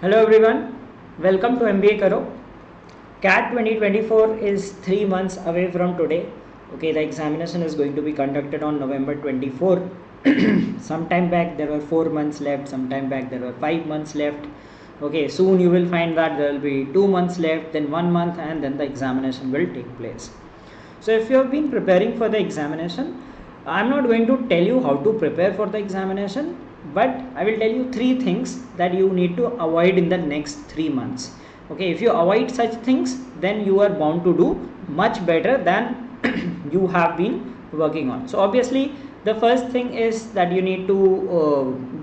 Hello everyone, welcome to MBA Karo. CAT 2024 is 3 months away from today. Okay, the examination is going to be conducted on November 24. Sometime back there were 4 months left, sometime back there were 5 months left. Okay, soon you will find that there will be 2 months left, then 1 month, and then the examination will take place. So if you have been preparing for the examination, I am not going to tell you how to prepare for the examination, but I will tell you 3 things that you need to avoid in the next 3 months. Okay, if you avoid such things, then you are bound to do much better than you have been working on. So obviously the first thing is that you need to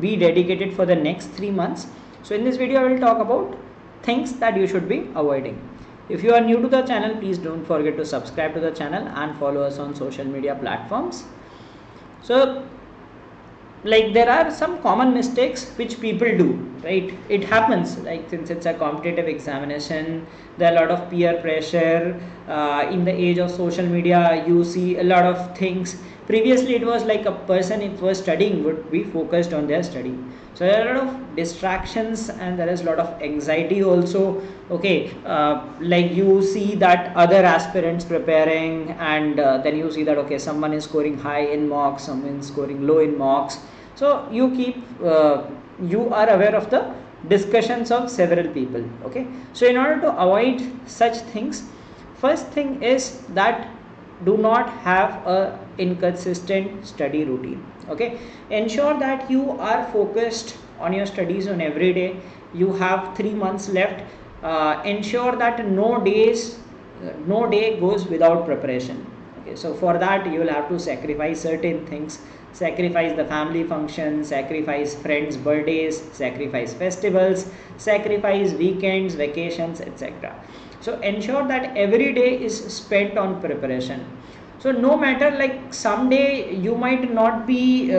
be dedicated for the next 3 months. So in this video I will talk about things that you should be avoiding. If you are new to the channel, please don't forget to subscribe to the channel and follow us on social media platforms. So like there are some common mistakes which people do, right? It happens, like since it's a competitive examination, there are a lot of peer pressure. In the age of social media, you see a lot of things. Previously it was like a person, if was studying, would be focused on their study. So there are a lot of distractions and there is a lot of anxiety also. Okay, like you see that other aspirants preparing, and then you see that okay, someone is scoring high in mocks, someone is scoring low in mocks. So you are aware of the discussions of several people. Okay, so in order to avoid such things, first thing is that do not have a inconsistent study routine. Okay, ensure that you are focused on your studies on every day. You have 3 months left. Ensure that no day goes without preparation. Okay, so for that you will have to sacrifice certain things. Sacrifice the family functions, sacrifice friends' birthdays, sacrifice festivals, sacrifice weekends, vacations, etc. So ensure that every day is spent on preparation. So no matter, like someday you might not be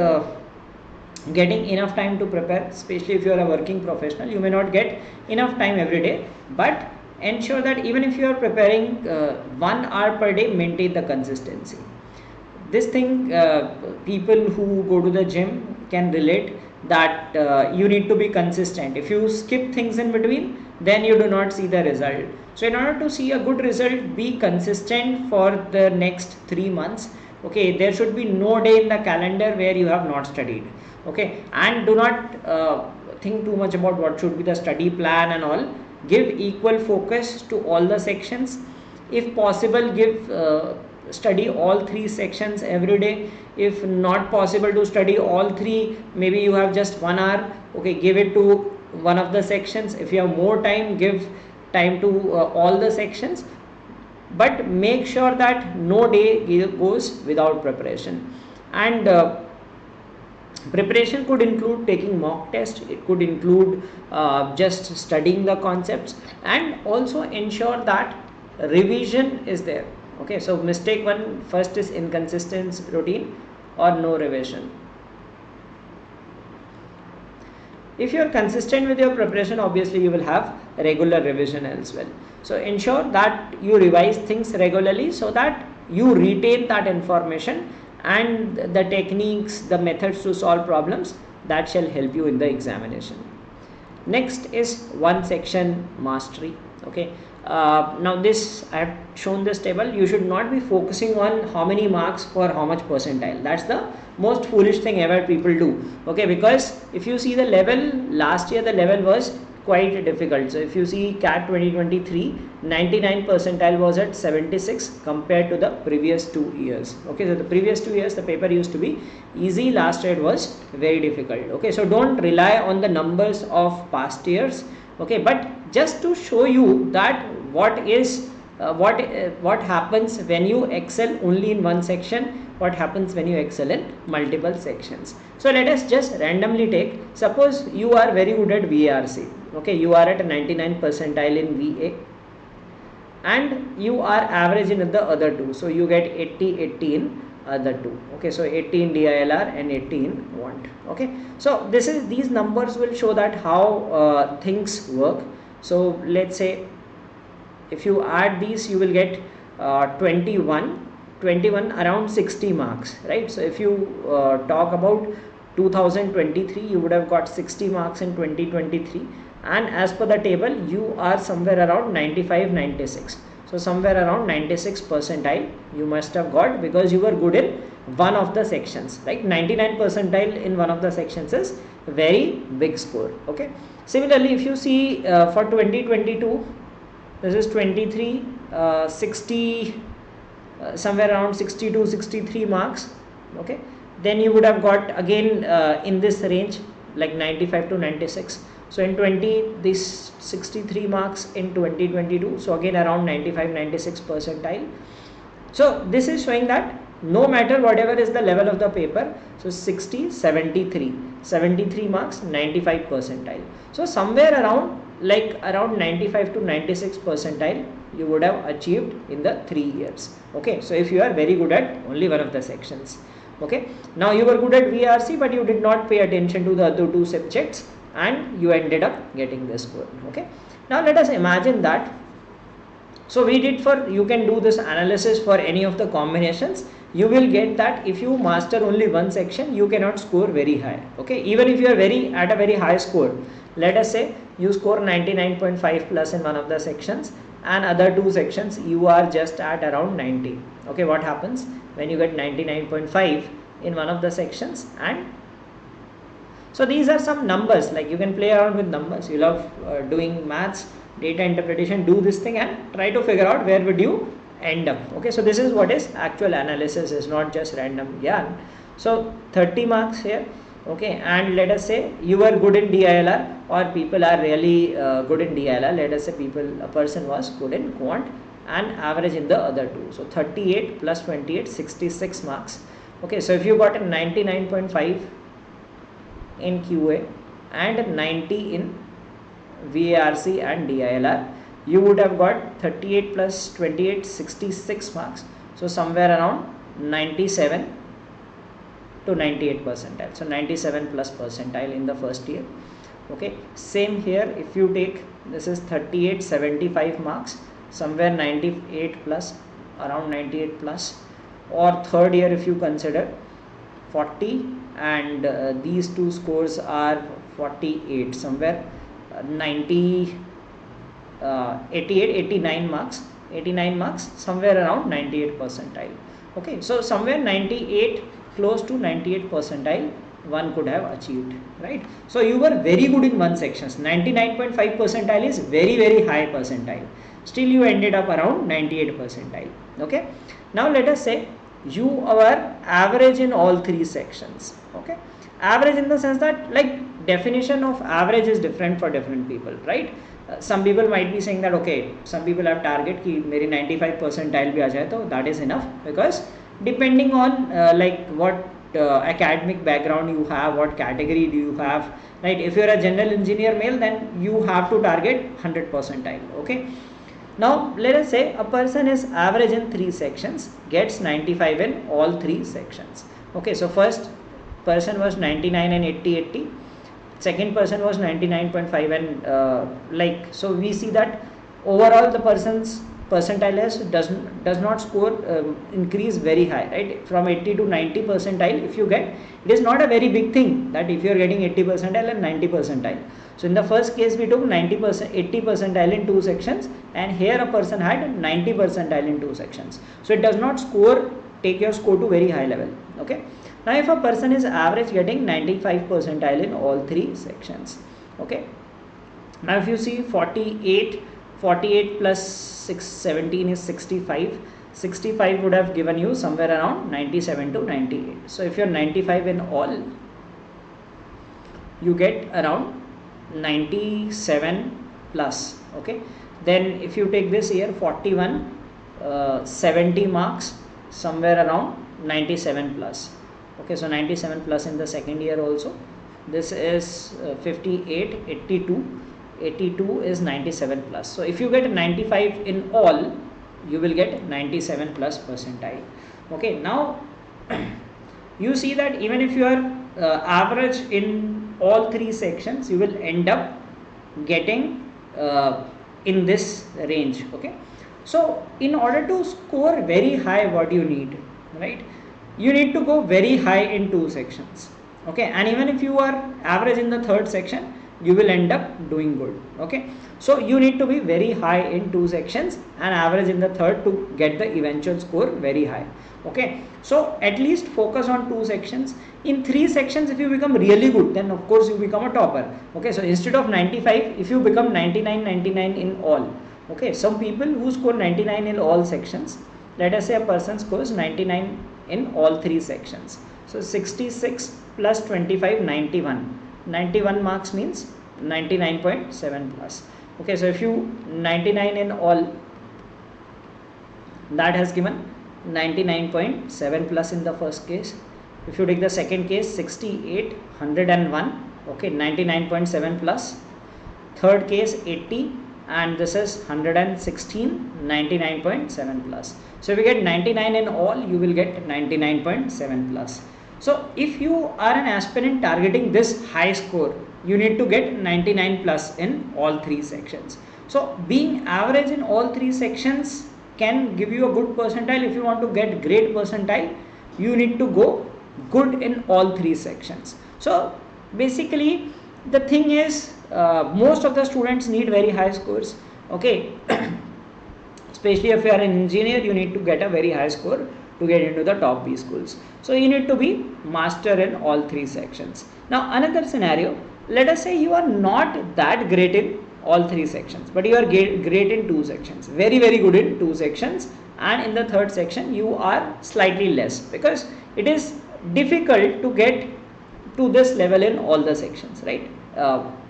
getting enough time to prepare, especially if you are a working professional, you may not get enough time every day, but ensure that even if you are preparing 1 hour per day, maintain the consistency. This thing people who go to the gym can relate, that you need to be consistent. If you skip things in between, then you do not see the result. So in order to see a good result, be consistent for the next 3 months. Okay, there should be no day in the calendar where you have not studied. Okay, and do not think too much about what should be the study plan and all. Give equal focus to all the sections. If possible, study all 3 sections every day. If not possible to study all 3, maybe you have just 1 hour. Okay, give it to one of the sections. If you have more time, give time to all the sections, but make sure that no day goes without preparation. And preparation could include taking mock test, it could include just studying the concepts, and also ensure that revision is there. Okay, so mistake 1 first is inconsistent routine or no revision. If you are consistent with your preparation, obviously you will have regular revision as well. So ensure that you revise things regularly so that you retain that information and the techniques, the methods to solve problems that shall help you in the examination. Next is one section mastery. Okay, now this I have shown this table. You should not be focusing on how many marks for how much percentile. That's the most foolish thing ever people do. Okay, because if you see the level, last year the level was quite difficult. So if you see CAT 2023, 99 percentile was at 76 compared to the previous 2 years. Okay, so the previous 2 years the paper used to be easy, last year it was very difficult. Okay, so don't rely on the numbers of past years. Okay, but just to show you that what happens when you excel only in one section, what happens when you excel in multiple sections. So let us just randomly take, suppose you are very good at VARC. Okay, you are at 99 percentile in VA and you are average in the other two, so you get 80 in other two. Okay, so 80 in DILR and 80 in quant. Okay, so these numbers will show that how things work. So let's say if you add these, you will get 21 around 60 marks, right? So if you talk about 2023, you would have got 60 marks in 2023, and as per the table you are somewhere around 95, 96. So somewhere around 96 percentile you must have got, because you were good in one of the sections, right? 99 percentile in one of the sections is a very big score. Okay, similarly if you see for 2022, this is 23, 60, somewhere around 62, 63 marks. Okay, then you would have got again in this range like 95 to 96. So in 20, this 63 marks in 2022, so again around 95, 96 percentile. So this is showing that no matter whatever is the level of the paper, so 60, 73, 73 marks, 95 percentile. So somewhere around like around 95 to 96 percentile you would have achieved in the 3 years. Okay, so if you are very good at only one of the sections. Okay, now you were good at VARC but you did not pay attention to the other two subjects and you ended up getting this score. Okay, now let us imagine that, so we did for, you can do this analysis for any of the combinations. You will get that if you master only one section you cannot score very high. Okay, even if you are very at a very high score, let us say you score 99.5 plus in one of the sections and other two sections you are just at around 90. Okay, what happens when you get 99.5 in one of the sections? And so these are some numbers, like you can play around with numbers. You love doing maths, data interpretation, do this thing and try to figure out where would you end up. Okay, so this is what is actual analysis, is not just random yarn. So 30 marks here. Okay, and let us say you were good in DILR, or people are really good in DILR. Let us say a person was good in quant and average in the other two. So 38 plus 28, 66 marks. Okay, so if you got a 99.5 in QA and 90 in VARC and DILR, you would have got 38 plus 28, 66 marks. So somewhere around 97 to 98 percentile. So 97 plus percentile in the first year. Okay, same here, if you take, this is 38, 75 marks, somewhere 98 plus, around 98 plus, or third year if you consider 40, and these two scores are 48, somewhere 90, 88, 89 marks, 89 marks, somewhere around 98 percentile. Okay, so somewhere 98, close to 98 percentile one could have achieved, right? So you were very good in one section. 99.5 percentile is very, very high percentile. Still you ended up around 98 percentile. Okay, now let us say you are average in all three sections. Okay, average in the sense that, like, definition of average is different for different people, right? Some people might be saying that okay, some people have target ki meri 95 percentile bhi aa jaye, to that is enough, because depending on like what academic background you have, what category do you have, right? If you are a general engineer male, then you have to target 100 percentile. Okay, now let us say a person is average in three sections, gets 95 in all three sections. Okay, so first person was 99 and 80, second person was 99.5 and like, so we see that overall the person's percentile does not score increase very high, right? From 80 to 90 percentile if you get, it is not a very big thing that if you are getting 80 percentile and 90 percentile. So in the first case we took 90%, 80 percentile in two sections, and here a person had 90 percentile in two sections. So it does not take your score to very high level. Okay, now if a person is average getting 95 percentile in all three sections. Okay, now if you see 48 plus 17 is 65. 65 would have given you somewhere around 97 to 98. So if you're 95 in all, you get around 97 plus. Okay, then if you take this year 41, 70 marks, somewhere around 97 plus. Okay, so 97 plus in the second year also. This is 58, 82 is 97 plus. So if you get 95 in all, you will get 97 plus percentile. Okay, now you see that even if you are average in all three sections, you will end up getting in this range. Okay, so in order to score very high, what do you need, right? You need to go very high in two sections. Okay, and even if you are average in the third section, you will end up doing good. Okay, so you need to be very high in 2 sections and average in the third to get the eventual score very high. Okay, so at least focus on 2 sections. In 3 sections, if you become really good, then of course you become a topper. Okay, so instead of 95, if you become 99 in all. Okay, some people who score 99 in all sections, let us say a person scores 99 in all 3 sections. So 66 plus 25, 91. 91 marks means 99.7 plus. Okay, so if you 99 in all, that has given 99.7 plus in the first case. If you take the second case, 68, 101, okay, 99.7 plus. Third case, 80, and this is 116, 99.7 plus. So if you get 99 in all, you will get 99.7 plus. So if you are an aspirant targeting this high score, you need to get 99 plus in all 3 sections. So being average in all 3 sections can give you a good percentile. If you want to get great percentile, you need to go good in all 3 sections. So basically the thing is, most of the students need very high scores. Okay, especially if you are an engineer, you need to get a very high score to get into the top B schools. So you need to be master in all 3 sections. Now another scenario, let us say you are not that great in all 3 sections, but you are great in 2 sections, very good in 2 sections, and in the third section you are slightly less, because it is difficult to get to this level in all the sections, right?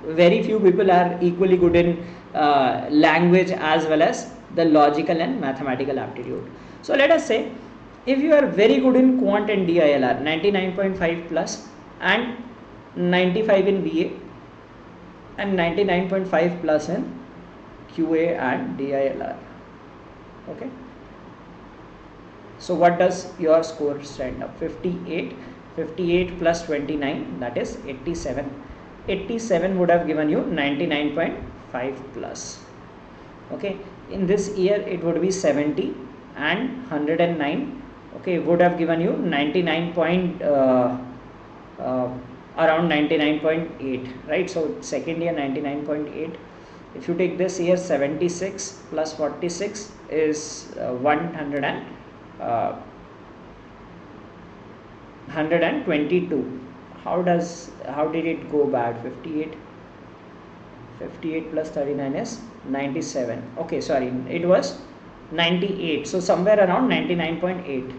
Very few people are equally good in language as well as the logical and mathematical aptitude. So let us say if you are very good in quant and DILR, 99.5 plus, and 95 in VA, and 99.5 plus in QA and DILR. Okay, so what does your score stand up? 58 plus 29, that is 87. 87 would have given you 99.5 plus. Okay, in this year it would be 70 and 109. Okay, would have given you 99 around 99.8, right? So second year 99.8. If you take this year, 76 plus 46 is 122. How did it go bad? 58 plus 39 is 97. Okay, sorry, it was 98. So somewhere around 99.8.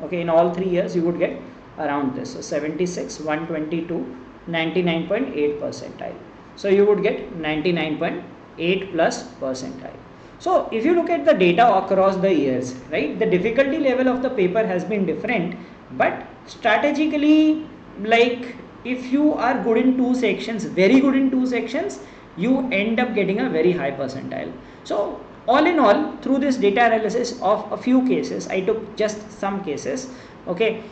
Okay, in all 3 years you would get around this. So 76, 122, 99.8 percentile. So you would get 99.8 plus percentile. So if you look at the data across the years, right, the difficulty level of the paper has been different, but strategically, like if you are good in 2 sections, very good in 2 sections, you end up getting a very high percentile. So all in all, through this data analysis of a few cases, I took just some cases. Okay,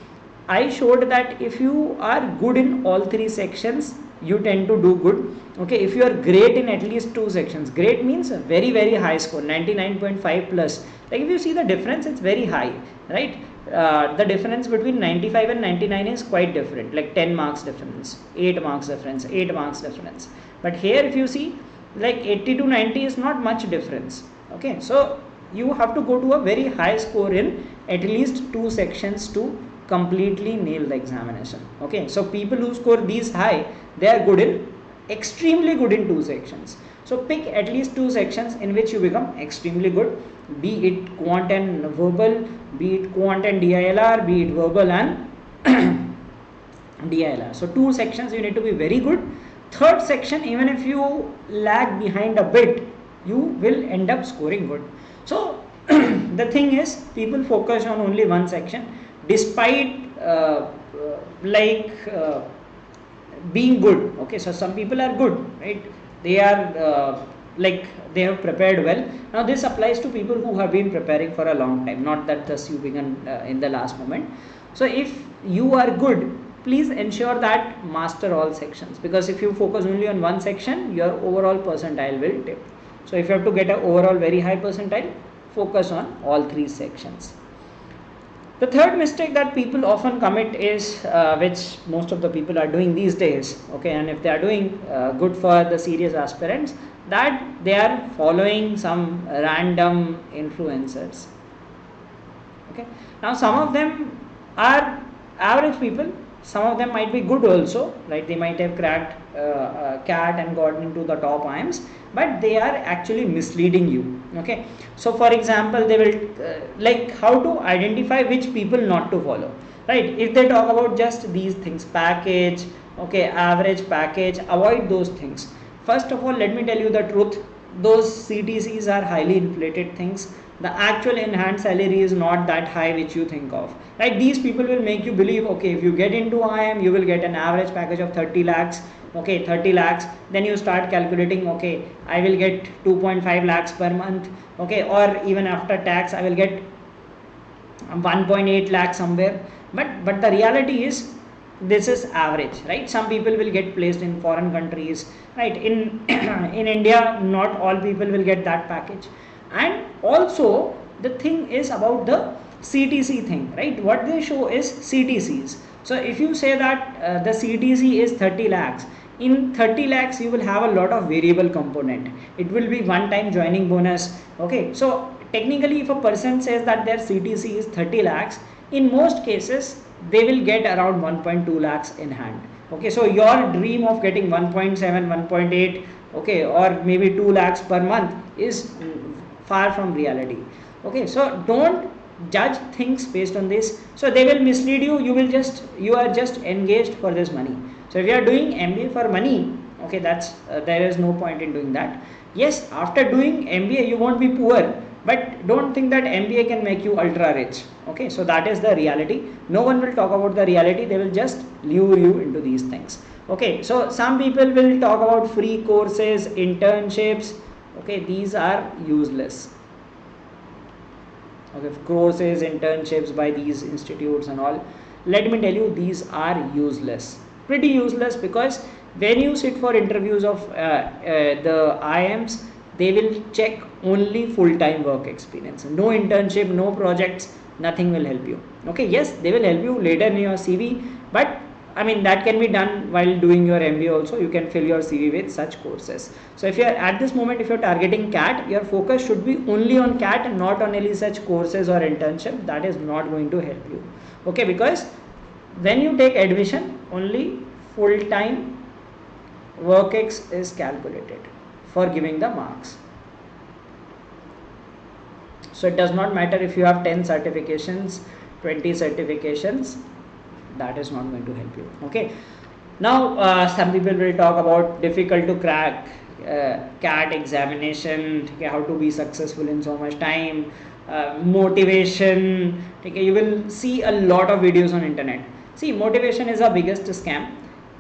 I showed that if you are good in all 3 sections, you tend to do good. Okay, if you are great in at least 2 sections, great means a very high score, 99.5 plus. Like if you see the difference, it's very high, right? The difference between 95 and 99 is quite different, like 10 marks difference, 8 marks difference, 8 marks difference. But here if you see, like 80 to 90 is not much difference. Okay, so you have to go to a very high score in at least 2 sections to completely nail the examination. Okay, so people who score these high, they are good in, extremely good in 2 sections. So pick at least 2 sections in which you become extremely good, be it quant and verbal, be it quant and DILR, be it verbal and DILR. So 2 sections you need to be very good. Third section, even if you lag behind a bit, you will end up scoring good. So the thing is, people focus on only 1 section despite being good. Okay, so some people are good, right? They are they have prepared well. Now this applies to people who have been preparing for a long time, not that just you began in the last moment. So if you are good, please ensure that master all sections, because if you focus only on 1 section, your overall percentile will dip. So if you have to get an overall very high percentile, focus on all 3 sections. The third mistake that people often commit is which most of the people are doing these days, okay, and if they are doing good for the serious aspirants, that they are following some random influencers. Okay, now some of them are average people, some of them might be good also, right? They might have cracked CAT and gotten into the top IIMs, but they are actually misleading you. Okay, so for example, they will like how to identify which people not to follow, right? If they talk about just these things, package, okay, average package, avoid those things. First of all, let me tell you the truth, those CTCs are highly inflated things. The actual enhanced salary is not that high which you think of, right? These people will make you believe, okay, if you get into IIM, you will get an average package of 30 lakhs, okay, 30 lakhs, then you start calculating, okay, I will get 2.5 lakhs per month, okay, or even after tax I will get 1.8 lakhs somewhere, but the reality is this is average, right? Some people will get placed in foreign countries, right? In in India, not all people will get that package. And also the thing is about the CTC thing, right? What they show is CTCs. So if you say that the CTC is 30 lakhs, in 30 lakhs you will have a lot of variable component. It will be one time joining bonus, okay? So technically if a person says that their CTC is 30 lakhs, in most cases they will get around 1.2 lakhs in hand. Okay, so your dream of getting 1.7, 1.8, okay, or maybe 2 lakhs per month is far from reality. Okay, so don't judge things based on this. So they will mislead you, you are just engaged for this money. So if you are doing MBA for money, okay, that's there is no point in doing that. Yes, after doing MBA you won't be poor, but don't think that MBA can make you ultra rich. Okay, so that is the reality. No one will talk about the reality, they will just lure you into these things. Okay, so some people will talk about free courses, internships. Okay, these are useless. Okay, courses, internships by these institutes and all, let me tell you, these are useless, pretty useless, because when you sit for interviews of the IIMs, they will check only full-time work experience, no internship, no projects, nothing will help you. Okay, yes, they will help you later in your CV, but I mean that can be done while doing your MBA also. You can fill your CV with such courses. So if you are at this moment, if you are targeting CAT, your focus should be only on CAT and not on any such courses or internship. That is not going to help you. Okay, because when you take admission, only full-time work-ex is calculated for giving the marks. So it does not matter if you have 10 certifications, 20 certifications, that is not going to help you. Okay, now some people will talk about difficult to crack CAT examination, okay, how to be successful in so much time, motivation. Okay, you will see a lot of videos on internet. See, motivation is the biggest scam.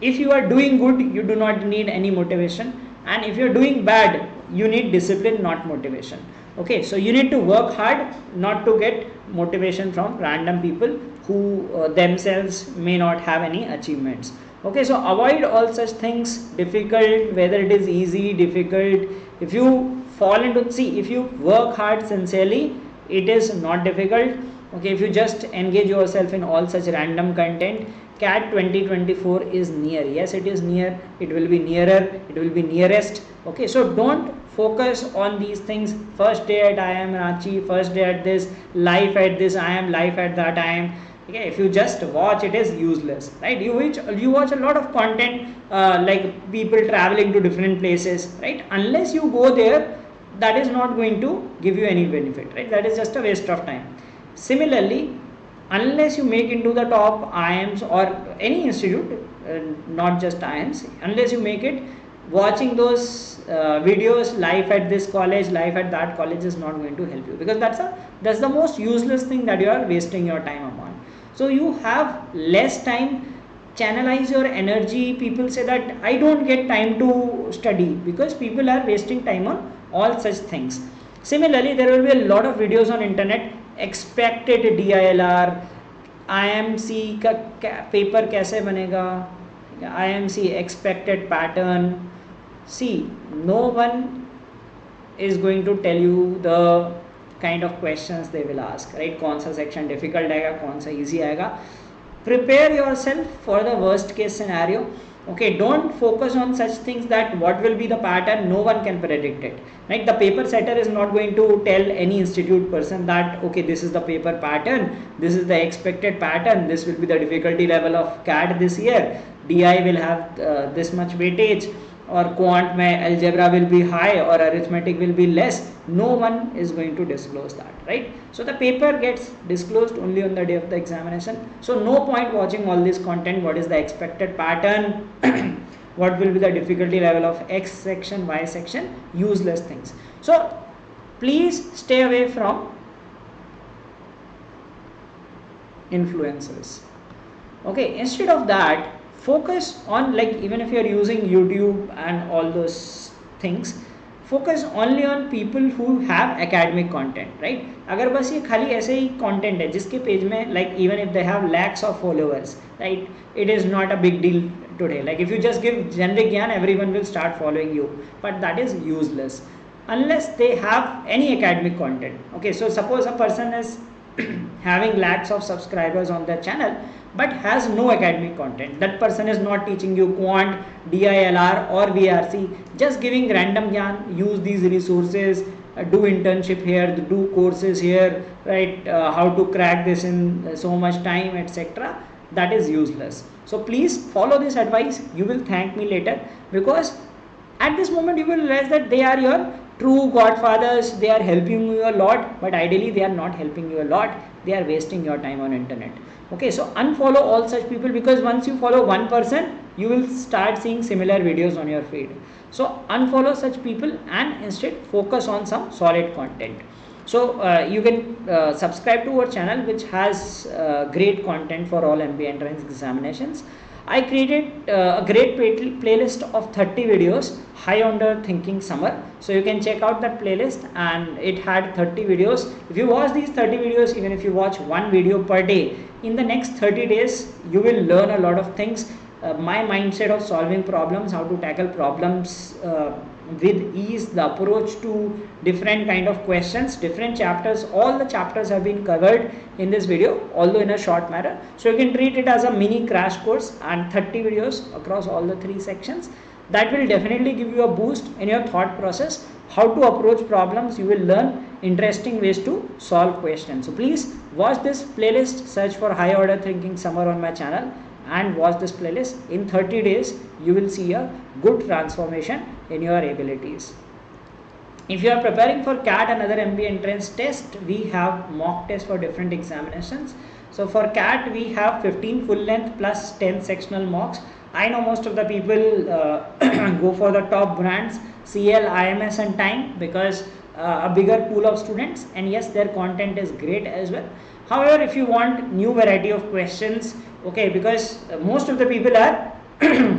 If you are doing good, you do not need any motivation, and if you are doing bad, you need discipline, not motivation. Okay, so you need to work hard, not to get motivation from random people who themselves may not have any achievements. Okay, so avoid all such things, difficult, whether it is easy, difficult. If you fall into, see, if you work hard sincerely, it is not difficult. Okay, if you just engage yourself in all such random content, CAT 2024 is near. Yes, it is near, it will be nearer, it will be nearest. Okay, so don't focus on these things. First day at IIM Ranchi, first day at this, life at this IIM, life at that IIM. Okay, if you just watch, it is useless, right? You watch a lot of content like people traveling to different places, right? Unless you go there, that is not going to give you any benefit, right? That is just a waste of time. Similarly, unless you make into the top IIMs or any institute, not just IIMs, unless you make it, watching those videos, life at this college, life at that college, is not going to help you, because that's the most useless thing that you are wasting your time upon. So you have less time, channelize your energy. People say that I don't get time to study, because people are wasting time on all such things. Similarly, there will be a lot of videos on internet, expected DILR, IMC का paper कैसे बनेगा, IMC expected pattern. See, no one is going to tell you the kind of questions they will ask, right? कौन सा section difficult आएगा, कौन सा easy आएगा. Prepare yourself for the worst case scenario. Okay, don't focus on such things that what will be the pattern, no one can predict it, right? The paper setter is not going to tell any institute person that okay, this is the paper pattern, this is the expected pattern, this will be the difficulty level of CAT this year, DI will have this much weightage, or quant mein algebra will be high or arithmetic will be less. No one is going to disclose that, right? So the paper gets disclosed only on the day of the examination. So no point watching all this content, what is the expected pattern, what will be the difficulty level of X section, Y section, useless things. So please stay away from influencers. Okay, instead of that, focus on, like, even if you are using YouTube and all those things, focus only on people who have academic content, right? अगर बस ये खाली ऐसे ही content है जिसके page में, like, even if they have lakhs of followers, right, it is not a big deal today. Like, if you just give generic gyan, everyone will start following you, but that is useless unless they have any academic content. Okay, so suppose a person is having lakhs of subscribers on their channel but has no academic content. That person is not teaching you quant, DILR or VARC, just giving random gyan, use these resources, do internship here, do courses here, right, how to crack this in so much time, etc. That is useless. So please follow this advice. You will thank me later, because at this moment you will realize that they are your true godfathers, they are helping you a lot, but ideally they are not helping you a lot, they are wasting your time on internet. Okay, so unfollow all such people, because once you follow one person, you will start seeing similar videos on your feed. So unfollow such people and instead focus on some solid content. So you can subscribe to our channel, which has great content for all MBA entrance examinations. I created a great playlist of 30 videos, high order thinking summer. So you can check out that playlist, and it had 30 videos. If you watch these 30 videos, even if you watch one video per day, in the next 30 days, you will learn a lot of things. My mindset of solving problems, how to tackle problems with ease, the approach to different kind of questions, different chapters, all the chapters have been covered in this video, although in a short manner. So you can treat it as a mini crash course, and 30 videos across all the 3 sections. That will definitely give you a boost in your thought process, how to approach problems. You will learn interesting ways to solve questions. So please watch this playlist, search for high order thinking summer on my channel, and watch this playlist. In 30 days you will see a good transformation in your abilities. If you are preparing for CAT and other MBA entrance test, we have mock tests for different examinations. So for CAT we have 15 full length plus 10 sectional mocks. I know most of the people go for the top brands, CL, IIMs and Time, because a bigger pool of students, and yes, their content is great as well. However, if you want new variety of questions, okay, because most of the people are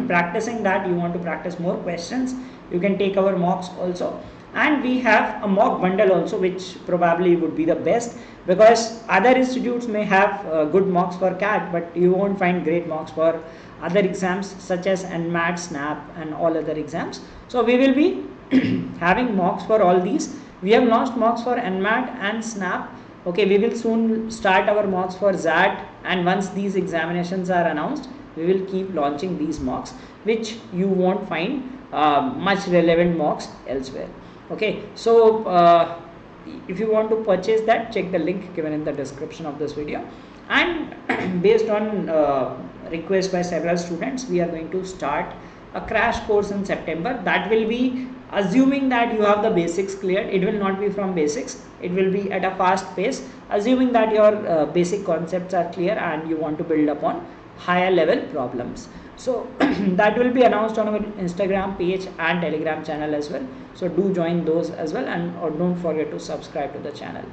practicing that, you want to practice more questions, you can take our mocks also. And we have a mock bundle also, which probably would be the best, because other institutes may have good mocks for CAT, but you won't find great mocks for other exams such as NMAT, SNAP and all other exams. So we will be having mocks for all these. We have launched mocks for NMAT and SNAP. Okay, we will soon start our mocks for ZAT, and once these examinations are announced, we will keep launching these mocks, which you won't find much relevant mocks elsewhere. Okay, so if you want to purchase that, check the link given in the description of this video. And based on request by several students, we are going to start a crash course in September. That will be assuming that you have the basics cleared. It will not be from basics, it will be at a fast pace, assuming that your basic concepts are clear and you want to build upon higher level problems. So that will be announced on our Instagram page and Telegram channel as well. So do join those as well, and don't forget to subscribe to the channel.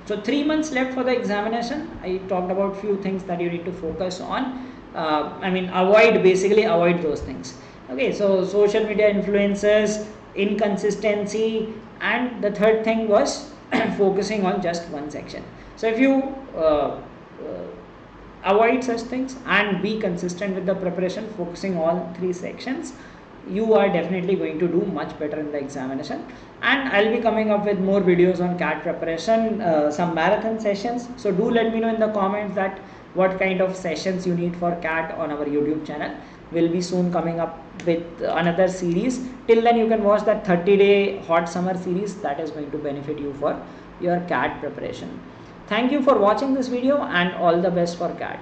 So 3 months left for the examination. I talked about few things that you need to focus on. Basically avoid those things. Okay, so social media influencers, inconsistency, and the third thing was focusing on just one section. So if you avoid such things and be consistent with the preparation, focusing all 3 sections, you are definitely going to do much better in the examination. And I'll be coming up with more videos on CAT preparation, some marathon sessions. So do let me know in the comments that what kind of sessions you need for CAT on our YouTube channel. We'll be soon coming up with another series. Till then you can watch that 30-day hot summer series that is going to benefit you for your CAT preparation. Thank you for watching this video and all the best for CAT.